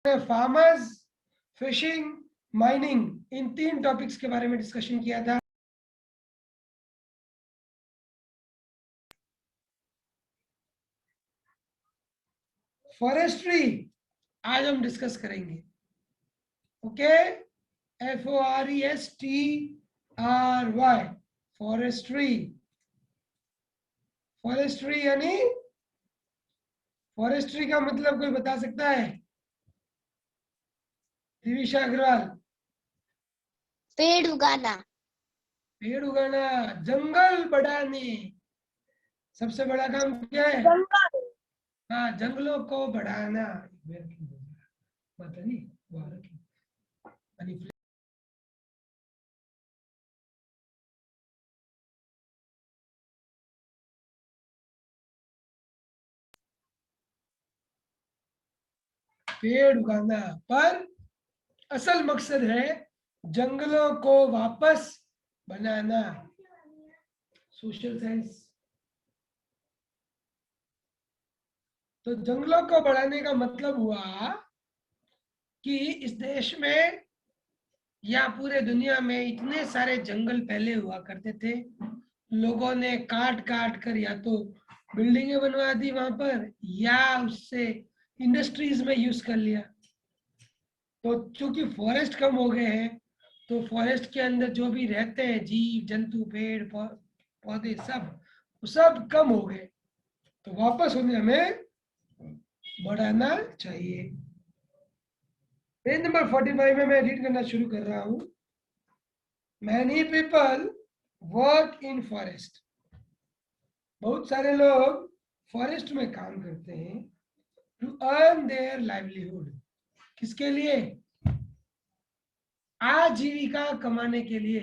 Farmers, fishing, mining, इन 3 topics के बारे में डिस्कशन किया था। फॉरेस्ट्री आज हम डिस्कस करेंगे। Okay, FORESTRY, forestry. फॉरेस्ट्री यानी, फॉरेस्ट्री का मतलब कोई बता सकता है? दिविशा अग्रवाल। पेड़ उगाना। पेड़ उगाना, जंगल बढ़ाने। सबसे बड़ा काम क्या है? जंगल। हाँ, जंगलों को बढ़ाना। पता नहीं, पेड़ उगाना, पर असल मकसद है जंगलों को वापस बनाना। Social science. तो जंगलों को बढ़ाने का मतलब हुआ कि इस देश में या पूरे दुनिया में इतने सारे जंगल पहले हुआ करते थे, लोगों ने काट काट कर या तो बिल्डिंगें बनवा दी वहां पर, या उससे इंडस्ट्रीज में यूज कर लिया। तो चूंकि फॉरेस्ट कम हो गए हैं, तो फॉरेस्ट के अंदर जो भी रहते हैं जीव जंतु पेड़ पौधे सब कम हो गए। तो वापस उन्हें हमें बढ़ाना चाहिए। पेज नंबर 45 में मैं रीड करना शुरू कर रहा हूं। Many people work in forest. बहुत सारे लोग फॉरेस्ट में काम करते हैं टू अर्न देयर लाइवलीहुड। किसके लिए? आजीविका कमाने के लिए,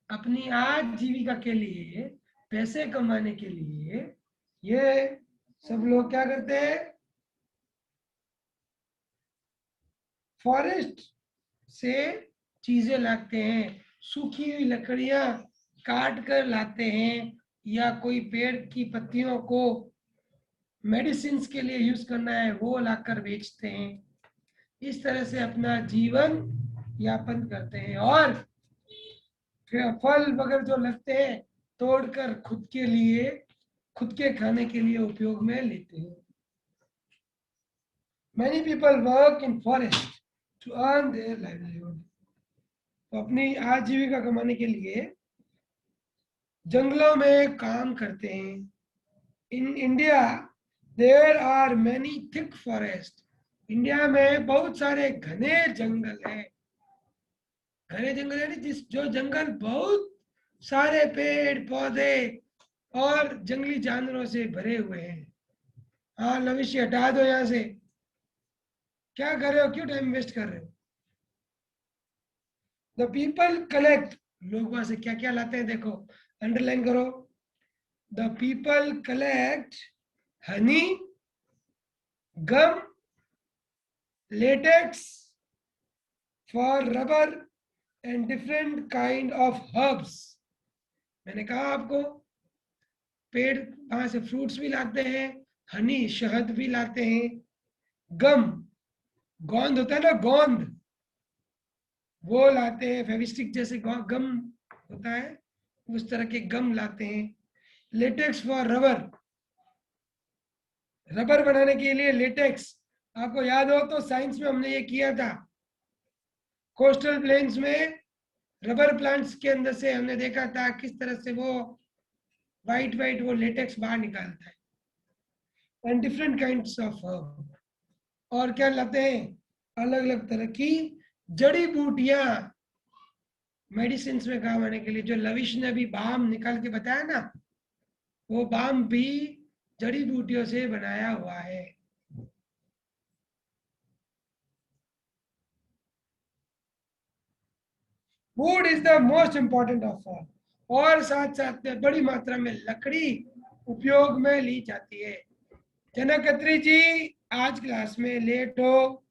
अपनी आजीविका के लिए, पैसे कमाने के लिए ये सब लोग क्या करते हैं? फॉरेस्ट से चीजें लाते हैं, सूखी हुई लकड़ियां काट कर लाते हैं, या कोई पेड़ की पत्तियों को मेडिसिन के लिए यूज करना है वो लाकर बेचते हैं। इस तरह से अपना जीवन यापन करते हैं, और फिर फल वगैरह जो लगते हैं तोड़कर खुद के लिए, खुद के खाने के लिए उपयोग में लेते हैं। Many people work in forest to earn their livelihood. तो अपनी आजीविका कमाने के लिए जंगलों में काम करते हैं। In India there are many thick forest. India में बहुत सारे घने जंगल हैं। घने जंगल यानी जो जंगल बहुत सारे पेड़ पौधे और जंगली जानवरों से भरे हुए हैं। हाँ लविश, हटा दो यहाँ से। क्या कर रहे हो? क्यों टाइम वेस्ट कर रहे हो? The people collect. लोग वहां से क्या क्या लाते हैं देखो, अंडरलाइन करो। The people collect honey, gum, latex for rubber and different kind of herbs. मैंने कहा आपको, पेड़ वहां से फ्रूट्स भी लाते हैं, हनी शहद भी लाते हैं, गम गोंद होता है ना, गोंद वो लाते हैं, फेविस्टिक जैसे गम होता है उस तरह के गम लाते हैं। लेटेक्स फॉर रबर, रबर बनाने के लिए लेटेक्स। आपको याद हो तो साइंस में हमने ये किया था, कोस्टल प्लेन्स में रबर प्लांट्स के अंदर से हमने देखा था किस तरह से वो वाइट वाइट वो लेटेक्स बाहर निकालता है। And different kinds of herb. और क्या लाते हैं? अलग अलग तरह की जड़ी बूटियां, मेडिसिन में काम आने के लिए। जो लविश ने अभी बाम निकाल के बताया ना, वो बाम भी जड़ी बूटियों से बनाया हुआ है। Would is the most important of all. और साथ साथ में बड़ी मात्रा में लकड़ी उपयोग में ली जाती है। जनक खत्री जी आज क्लास में लेट हो।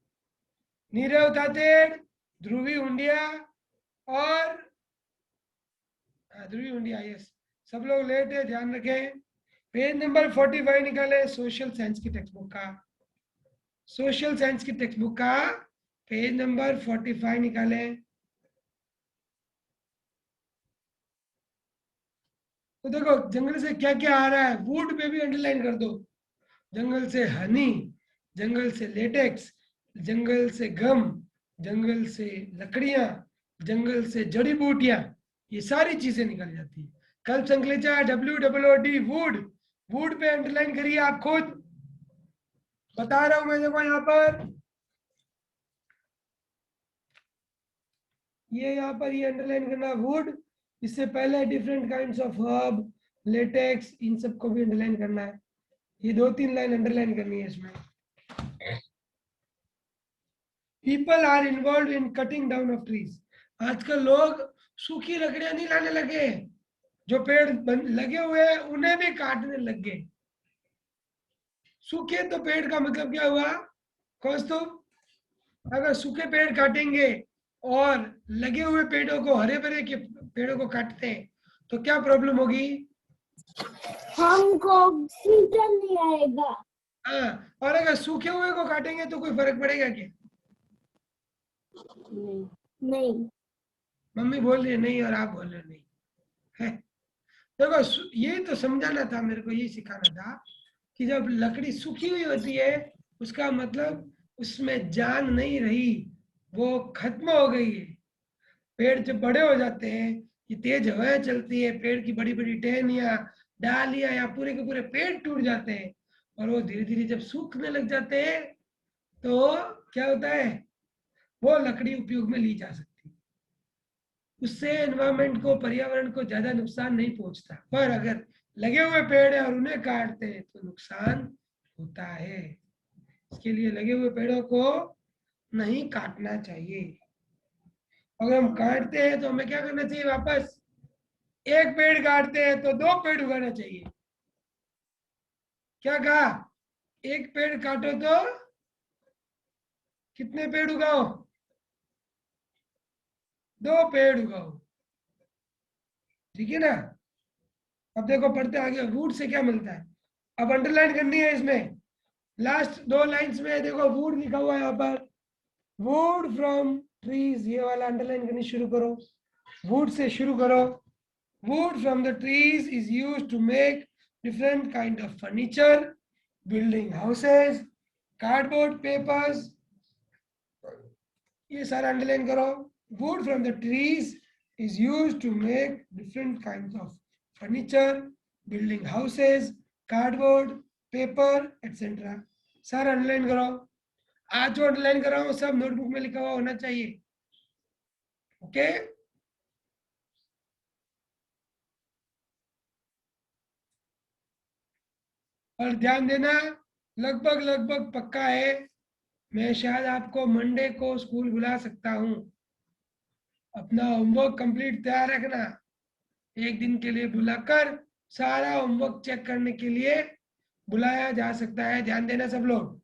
नीरव तातेड़, ध्रुवी हुंडिया और ध्रुवी हुंडिया, यस, सब लोग लेट है, ध्यान रखें। पेज नंबर 45 निकाले सोशल साइंस की टेक्स्ट बुक का। सोशल साइंस की टेक्स्ट बुक का पेज नंबर 45 निकालें। तो देखो जंगल से क्या क्या आ रहा है, वुड पे भी अंडरलाइन कर दो। जंगल से हनी, जंगल से लेटेक्स, जंगल से गम, जंगल से लकड़ियां, जंगल से जड़ी बूटियां, ये सारी चीजें निकल जाती है। कल्प संकलिचा WOOD वुड, वुड पे अंडरलाइन करिए आप खुद, बता रहा हूं मैं। देखो यहाँ पर ये यहाँ पर ये अंडरलाइन करना वुड। इससे पहले different kinds of herb, latex, इन सबको भी अंडरलाइन करना है। ये 2-3 लाइन अंडरलाइन करनी है इसमें। People are involve in cutting down of trees. आजकल लोग सूखी लकड़ियां नहीं लाने लगे, जो पेड़ लगे हुए हैं उन्हें भी काटने लग गए। सूखे तो पेड़ का मतलब क्या हुआ कौस्तुभ? अगर सूखे पेड़ काटेंगे और लगे हुए पेड़ों को, हरे भरे के पेड़ों को काटते हैं तो क्या प्रॉब्लम होगी? हमको ऑक्सीजन नहीं आएगा। हाँ, और अगर सूखे हुए को काटेंगे तो कोई फर्क पड़ेगा क्या? नहीं। मम्मी बोल रही है नहीं और आप बोल रहे हो नहीं है। देखो ये तो समझाना था मेरे को, ये सिखाना था कि जब लकड़ी सूखी हुई होती है उसका मतलब उसमें जान नहीं रही, वो खत्म हो गई है। पेड़ जब बड़े हो जाते हैं, ये तेज हवाएं चलती है, पेड़ की बड़ी बड़ी टहनियां, डालियां या पूरे के पूरे पेड़ टूट जाते हैं, और वो धीरे धीरे जब सूखने लग जाते हैं तो क्या होता है, वो लकड़ी उपयोग में ली जा सकती है। उससे एनवायरमेंट को, पर्यावरण को ज्यादा नुकसान नहीं पहुंचता। पर अगर लगे हुए पेड़ है और उन्हें काटते हैं तो नुकसान होता है। इसके लिए लगे हुए पेड़ों को नहीं काटना चाहिए। अगर हम काटते हैं तो हमें क्या करना चाहिए? वापस एक पेड़ काटते हैं तो 2 पेड़ उगाना चाहिए। क्या कहा? एक पेड़ काटो तो कितने पेड़ उगाओ? 2 पेड़ उगाओ, ठीक है ना? अब देखो पढ़ते आगे, वुड से क्या मिलता है। अब अंडरलाइन करनी है इसमें, लास्ट 2 लाइंस में देखो वुड लिखा हुआ है यहाँ पर। वुड फ्रॉम ट्रीज, ये वाला अंडरलाइन करनी शुरू करो, वुड से शुरू करो। Wood from the trees is used to make different kind of furniture, building houses, cardboard, papers, ये सारा अंडरलाइन करो। Wood from the trees is used to make different kinds of furniture, building houses, cardboard, paper etcetera. सारा underline करो। आज जो underline कर रहा हूँ सब नोटबुक में लिखा हुआ होना चाहिए। ओके, और ध्यान देना, लगभग लगभग पक्का है, मैं शायद आपको मंडे को स्कूल बुला सकता हूँ। अपना होमवर्क कंप्लीट तैयार रखना। एक दिन के लिए बुलाकर सारा होमवर्क चेक करने के लिए बुलाया जा सकता है। ध्यान देना सब लोग।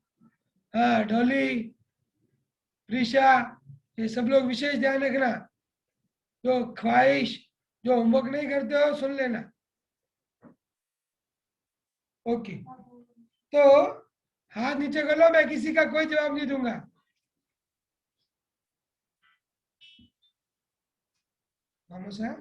हाँ डॉली, प्रीशा, ये सब लोग विशेष ध्यान रखना। जो ख्वाहिश, जो होमवर्क नहीं करते हो सुन लेना। ओके, तो हाथ नीचे कर लो, मैं किसी का कोई जवाब नहीं दूंगा। खामोश है।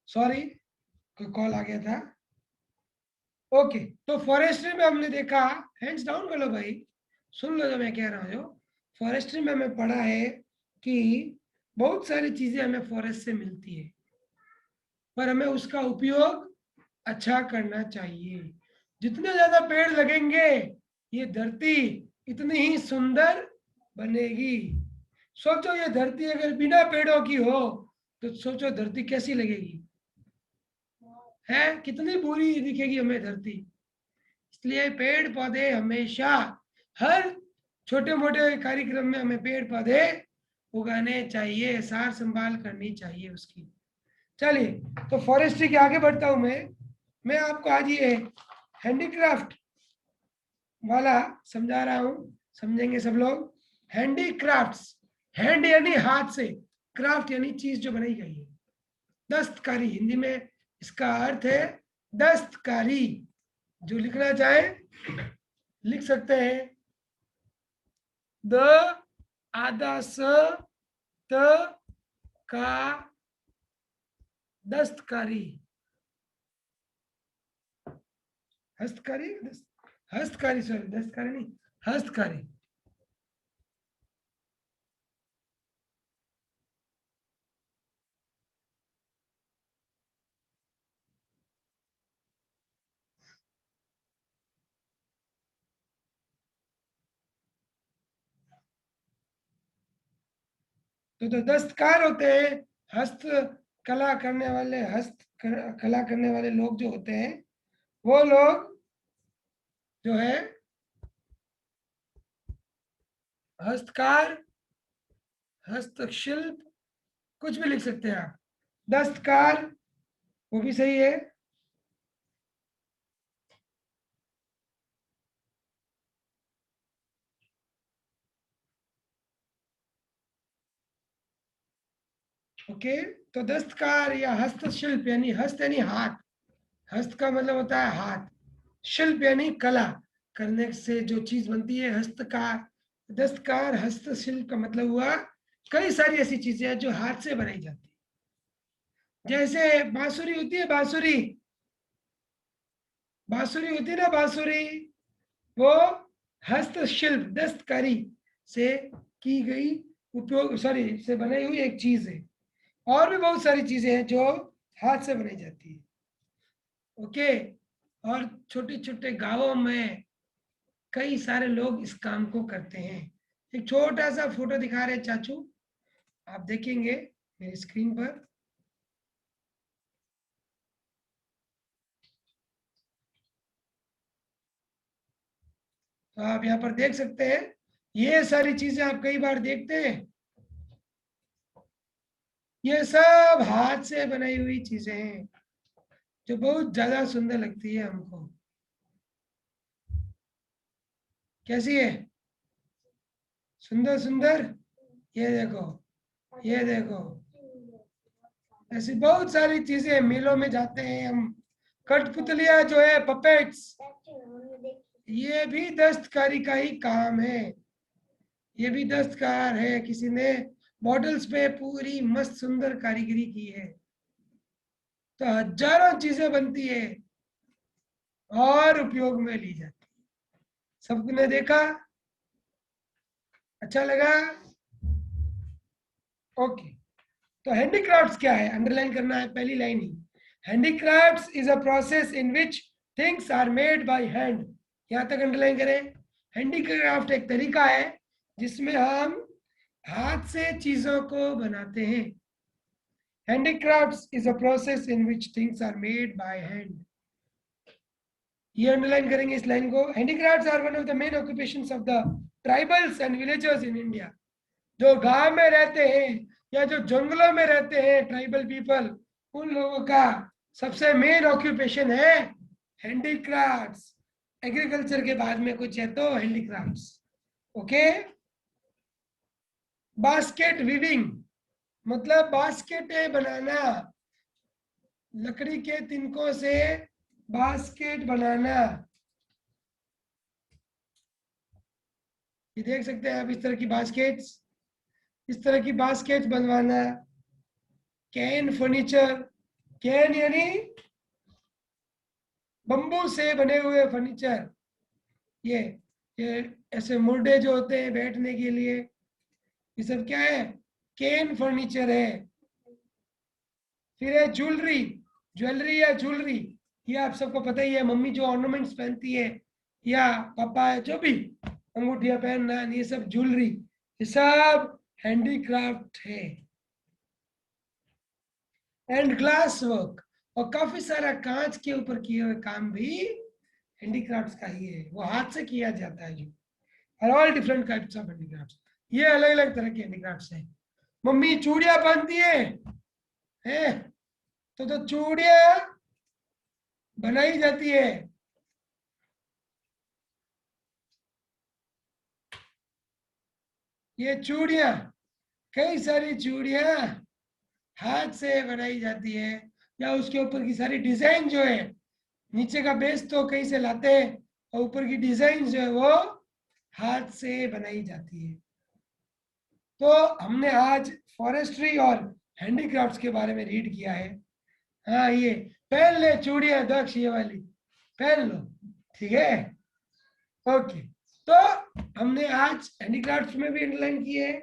सॉरी, कोई कॉल आ गया था। ओके, तो फॉरेस्ट्री में हमने देखा, हैंड्स डाउन कर लो भाई, सुन लो जो मैं कह रहा हूँ। जो फॉरेस्ट्री में हमें पढ़ा है कि बहुत सारी चीजें हमें फॉरेस्ट से मिलती है, पर हमें उसका उपयोग अच्छा करना चाहिए। जितने ज्यादा पेड़ लगेंगे ये धरती इतनी ही सुंदर बनेगी। सोचो ये धरती अगर बिना पेड़ों की हो तो सोचो धरती कैसी लगेगी, है कितनी बुरी दिखेगी हमें धरती। इसलिए पेड़ पौधे हमेशा, हर छोटे मोटे कार्यक्रम में हमें पेड़ पौधे उगाने चाहिए, सार संभाल करनी चाहिए उसकी। चलिए, तो फॉरेस्ट्री के आगे बढ़ता हूं मैं आपको आज ये हैंडीक्राफ्ट वाला समझा रहा हूं, समझेंगे सब लोग। हैंडीक्राफ्ट्स, हैंड यानी हाथ से, क्राफ्ट यानी चीज जो बनाई गई है। दस्तकारी, हिंदी में इसका अर्थ है दस्तकारी। जो लिखना चाहे लिख सकते हैं, द आधा स त का दस्तकारी, हस्तकारी, हस्तकारी, सॉरी दस्तकारी नहीं, हस्तकारी। तो दस्तकार होते हैं हस्त कला करने वाले, कला करने वाले लोग जो होते हैं, वो लोग जो है हस्तकार, हस्तशिल्प, कुछ भी लिख सकते हैं आप। दस्तकार वो भी सही है। ओके, तो दस्तकार या हस्तशिल्प यानी हस्त यानी हाथ, हस्त का मतलब होता है हाथ, शिल्प यानी कला करने से जो चीज बनती है, हस्तकार। दस्तकार हस्तशिल्प का मतलब हुआ कई सारी ऐसी चीजें हैं जो हाथ से बनाई जाती है। जैसे बांसुरी होती है, बांसुरी, बांसुरी होती है ना, बांसुरी, वो हस्तशिल्प दस्तकारी से की गई, उपयोग सॉरी से बनाई हुई एक चीज है। और भी बहुत सारी चीजें हैं जो हाथ से बनाई जाती है। ओके, और छोटे छोटे गांवों में कई सारे लोग इस काम को करते हैं। एक छोटा सा फोटो दिखा रहे चाचू, आप देखेंगे मेरी स्क्रीन पर। तो आप यहाँ पर देख सकते हैं, ये सारी चीजें आप कई बार देखते हैं, ये सब हाथ से बनाई हुई चीजें हैं जो बहुत ज्यादा सुंदर लगती है हमको। कैसी है, सुंदर सुंदर, ये देखो, ये देखो, ऐसी बहुत सारी चीजें। मेलों में जाते हैं हम, कठपुतलियां जो है पपेट्स, ये भी दस्तकारी का ही काम है, ये भी दस्तकार है। किसी ने मॉडल्स पे पूरी मस्त सुंदर कारीगरी की है। तो हजारों चीजें बनती है और उपयोग में ली जाती है। सबने देखा, अच्छा लगा? ओके, तो हैंडीक्राफ्ट्स क्या है, अंडरलाइन करना है पहली लाइन ही। Handicrafts is a process in which things are made by hand, यहां तक अंडरलाइन करें। हैंडीक्राफ्ट एक तरीका है जिसमें हम हाथ से चीजों को बनाते हैं। Handicrafts is a process in which things are made by hand, ये अंडरलाइन करेंगे इस लाइन को। Handicrafts are one of the main occupations of the tribals and villagers in India, जो गांव में रहते हैं या जो जंगलों में रहते हैं ट्राइबल पीपल, उन लोगों का सबसे मेन ऑक्यूपेशन है हैंडीक्राफ्ट्स। एग्रीकल्चर के बाद में कुछ है तो हैंडीक्राफ्ट्स। ओके, बास्केट वीविंग मतलब बास्केटें बनाना, लकड़ी के तिनकों से बास्केट बनाना। ये देख सकते हैं आप इस तरह की बास्केट्स, इस तरह की बास्केट बनवाना। कैन फर्नीचर, कैन यानी बम्बू से बने हुए फर्नीचर, ये ऐसे मुर्डे जो होते हैं बैठने के लिए, ये सब क्या है, केन फर्नीचर है। फिर है ज्वेलरी, ज्वेलरी या ज्वेलरी, ये आप सबको पता ही है, मम्मी जो ऑर्नामेंट्स पहनती है या पापा है जो भी अंगूठियां पहनना, ये सब ज्वेलरी, ये सब हैंडीक्राफ्ट है। एंड ग्लास वर्क, और काफी सारा कांच के ऊपर किए हुए काम भी हैंडीक्राफ्ट्स का ही है, वो हाथ से किया जाता है जो, और all different types of handicrafts, ये अलग अलग तरह के हैंडीक्राफ्ट्स है। मम्मी चूड़ियां बांधती है तो चूड़ियां बनाई जाती है। ये चूड़ियां, कई सारी चूड़ियां हाथ से बनाई जाती है, या उसके ऊपर की सारी डिजाइन जो है, नीचे का बेस तो कहीं से लाते हैं, और ऊपर की डिजाइन जो है वो हाथ से बनाई जाती है। तो हमने आज फॉरेस्ट्री और हैंडीक्राफ्ट्स के बारे में रीड किया है। हाँ, ये पहन ले चूड़ियां दक्ष, ये वाली पहन लो, ठीक है, ओके। तो हमने आज हैंडीक्राफ्ट्स में भी अंडरलाइन किए है।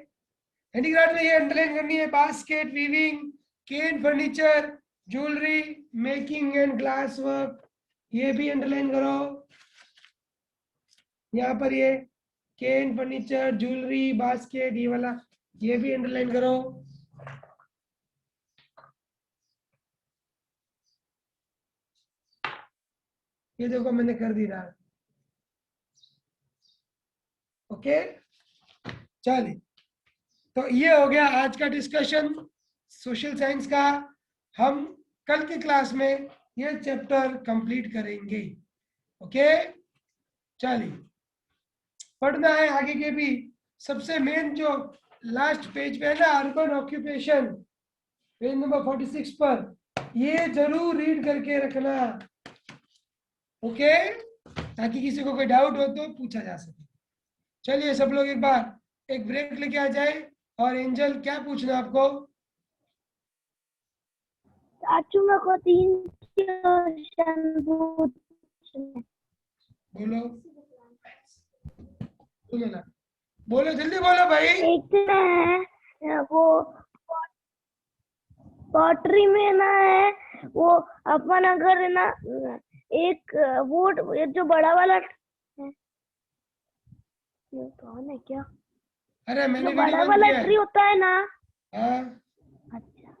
हैंडीक्राफ्ट में ये अंडरलाइन करनी है, basket weaving, cane furniture, jewellery making and glass work, ये भी अंडरलाइन करो। यहाँ पर ये केन फर्नीचर, ज्वेलरी, बास्केट, ये वाला ये भी अंडरलाइन करो। ये देखो मैंने कर दिया, ओके। चलिए, तो ये हो गया आज का डिस्कशन सोशल साइंस का। हम कल की क्लास में ये चैप्टर कंप्लीट करेंगे, ओके। चलिए, पढ़ना है आगे के भी। सबसे मेन जो लास्ट पेज पे है ना, अर्बन ऑक्यूपेशन, पेज नंबर 46 पर, ये जरूर रीड करके रखना, ओके, ताकि किसी को कोई डाउट हो तो पूछा जा सके। चलिए सब लोग एक बार एक ब्रेक लेके आ जाए। और एंजल, क्या पूछना आपको? चाचू मेरे को 3 क्वेश्चन पूछने। बोलो, सुनो ना, बोलो जल्दी बोलो भाई। एक है वो पॉटरी में ना है, वो अपन अगर है ना एक वो ये जो बड़ा वाला है, ये कौन है क्या, अरे जो मैंने वीडियो बड़ा बंद वाला किया है। ट्री होता है ना, हाँ, अच्छा,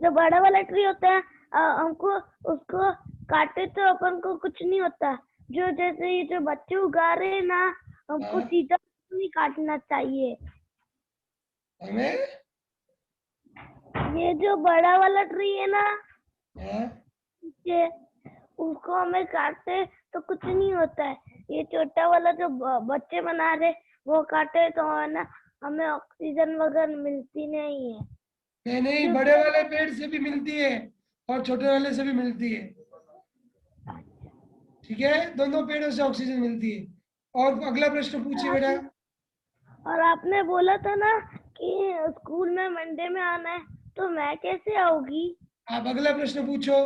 जो बड़ा वाला ट्री होता है, हमको उसको काटे तो अपन को कुछ नहीं होता, जो जैसे ये जो बच्चे उगा रहे हैं ना, हमको हाँ, सीधा नहीं काटना चाहिए। हमें, ये जो बड़ा वाला ट्री है ना, हाँ, ये उसको हमें काटते तो कुछ नहीं होता है, ये छोटा वाला जो बच्चे बना रहे वो काटे तो है ना, हमें ऑक्सीजन वगैरह मिलती नहीं है। नहीं नहीं, बड़े वाले पेड़ से भी मिलती है और छोटे वाले से भी मिलती है, ठीक है, दोनों पेड़ों से ऑक्सीजन मिलती है। और अगला प्रश्न पूछिए बेटा। और आपने बोला था ना कि स्कूल में मंडे में आना है, तो मैं कैसे आऊंगी? आप अगला प्रश्न पूछो,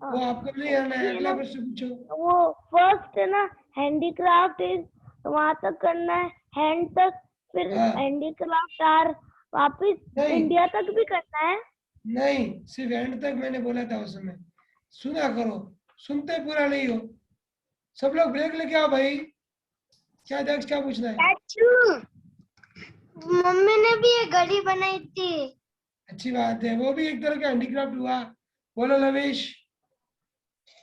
वो आपको नहीं आना है, ये अगला ना प्रश्न पूछो। वो फर्स्ट है ना, हैंडीक्राफ्ट इज वहां तक करना है, हैंड तक, फिर हाँ, हैंडीक्राफ्ट आर, वापिस नहीं इंडिया तक भी करना है। नहीं, सिर्फ एंड तक मैंने बोला था उस समय, सुना करो, सुनते पूरा नहीं हो। सब लोग ब्रेक लेके आओ भाई। क्या दक्ष, क्या पूछना है? चाचू, मम्मी ने भी एक घड़ी बनाई थी। अच्छी बात है, वो भी एक तरह का हैंडीक्राफ्ट हुआ। बोलो लवेश।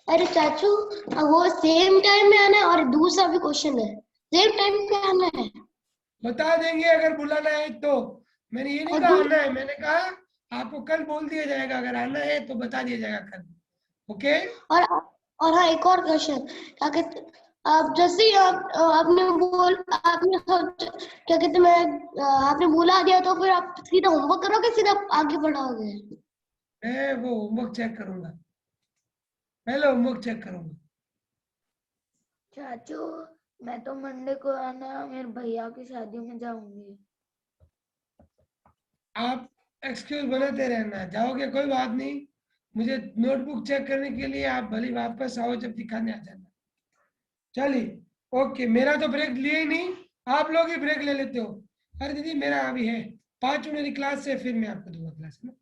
अरे चाचू, वो सेम टाइम में आना है और दूसरा भी क्वेश्चन है, सेम टाइम पे आना है। बता देंगे अगर बुलाना है तो, मैंने ये नहीं और कहा दू आना है, मैंने कहा आपको कल बोल दिया जाएगा, अगर आना है तो बता दिया जाएगा कल, ओके। और हाँ, एक और क्वेश्चन, क्या कहते, आप जैसे ही आपने क्या कहते, मैं आपने बुला दिया तो फिर आप सीधा होमवर्क करोगे, सीधा आगे बढ़ाओगे? मैं वो होमवर्क चेक करूंगा, पहले होमवर्क चेक करूंगा। चाचू, मैं तो मंडे को आना मेरे भैया की शादी में जाऊंगी। आप एक्सक्यूज बनाते रहना, जाओगे कोई बात नहीं, मुझे नोटबुक चेक करने के लिए आप भले वापस आओ, जब दिखाने आ जाना। चलिए ओके, मेरा तो ब्रेक लिया ही नहीं, आप लोग ही ब्रेक ले लेते हो। अरे दीदी मेरा अभी है 5 मिनट की क्लास से, फिर मैं आपको दूंगा क्लास, है ना।